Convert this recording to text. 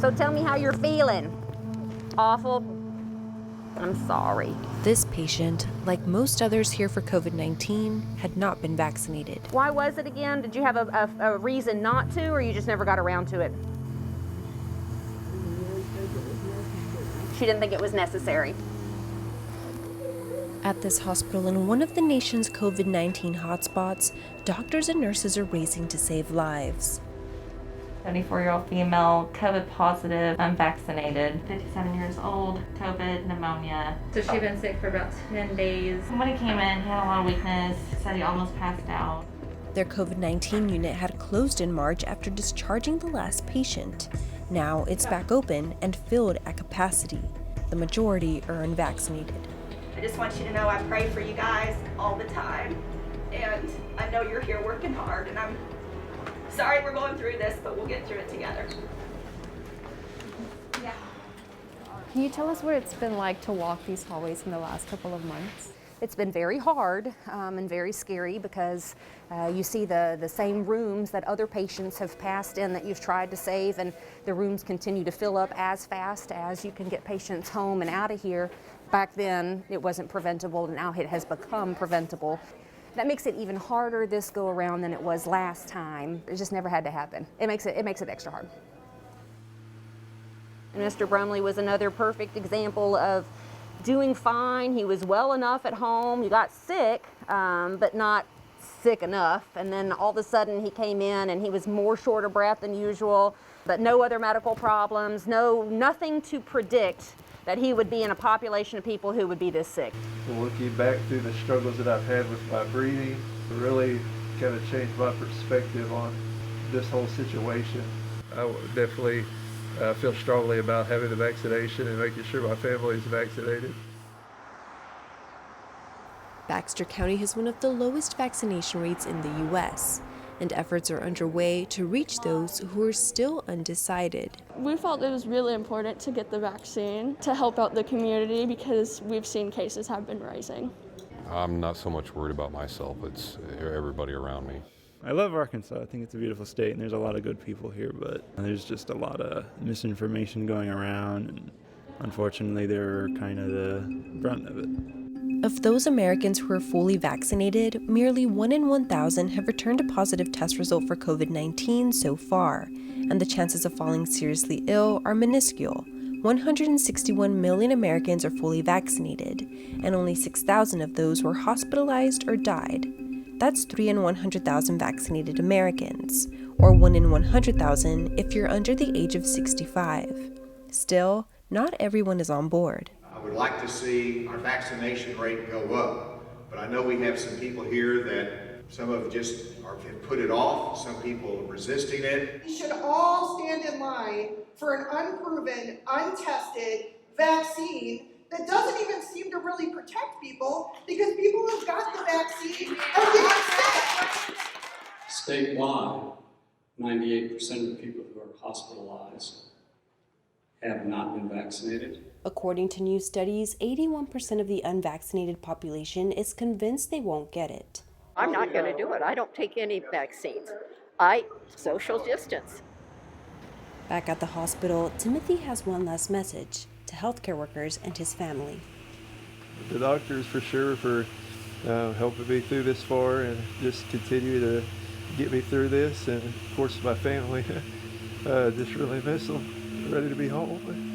So tell me how you're feeling. Awful. I'm sorry. This patient, like most others here for COVID-19, had not been vaccinated. Why was it again? Did you have a reason not to, or you just never got around to it? She didn't think it was necessary. At this hospital in one of the nation's COVID-19 hotspots, doctors and nurses are racing to save lives. 74-year-old female, COVID positive, unvaccinated, 57 years old, COVID, pneumonia. So she'd been sick for about 10 days. When he came in, he had a lot of weakness, said he almost passed out. Their COVID-19 unit had closed in March after discharging the last patient. Now it's back open and filled at capacity. The majority are unvaccinated. I just want you to know I pray for you guys all the time. And I know you're here working hard, and I'm sorry we're going through this, but we'll get through it together. Yeah. Can you tell us what it's been like to walk these hallways in the last couple of months? It's been very hard and very scary because you see the same rooms that other patients have passed in that you've tried to save, and the rooms continue to fill up as fast as you can get patients home and out of here. Back then, it wasn't preventable, and now it has become preventable. That makes it even harder this go around than it was last time. It just never had to happen. It makes it extra hard. And Mr. Brumley was another perfect example of doing fine. He was well enough at home. He got sick, but not sick enough. And then all of a sudden he came in and he was more short of breath than usual, but no other medical problems, nothing to predict that he would be in a population of people who would be this sick. Looking back through the struggles that I've had with my breathing, it really kind of changed my perspective on this whole situation. I definitely feel strongly about having the vaccination and making sure my family is vaccinated. Baxter County has one of the lowest vaccination rates in the U.S., and efforts are underway to reach those who are still undecided. We felt it was really important to get the vaccine to help out the community because we've seen cases have been rising. I'm not so much worried about myself, it's everybody around me. I love Arkansas. I think it's a beautiful state and there's a lot of good people here, but there's just a lot of misinformation going around, and unfortunately they're kind of the brunt of it. Of those Americans who are fully vaccinated, merely 1 in 1,000 have returned a positive test result for COVID-19 so far, and the chances of falling seriously ill are minuscule. 161 million Americans are fully vaccinated, and only 6,000 of those were hospitalized or died. That's 3 in 100,000 vaccinated Americans, or 1 in 100,000 if you're under the age of 65. Still, not everyone is on board. I would like to see our vaccination rate go up, but I know we have some people here that some of just have put it off, some people are resisting it. We should all stand in line for an unproven, untested vaccine that doesn't even seem to really protect people because people who've got the vaccine are getting sick. Statewide, 98% of the people who are hospitalized have not been vaccinated. According to new studies, 81% of the unvaccinated population is convinced they won't get it. I'm not going to do it. I don't take any vaccines. I social distance. Back at the hospital, Timothy has one last message to healthcare workers and his family. The doctors for sure for helping me through this far and just continue to get me through this, and of course my family, just really miss them, ready to be home.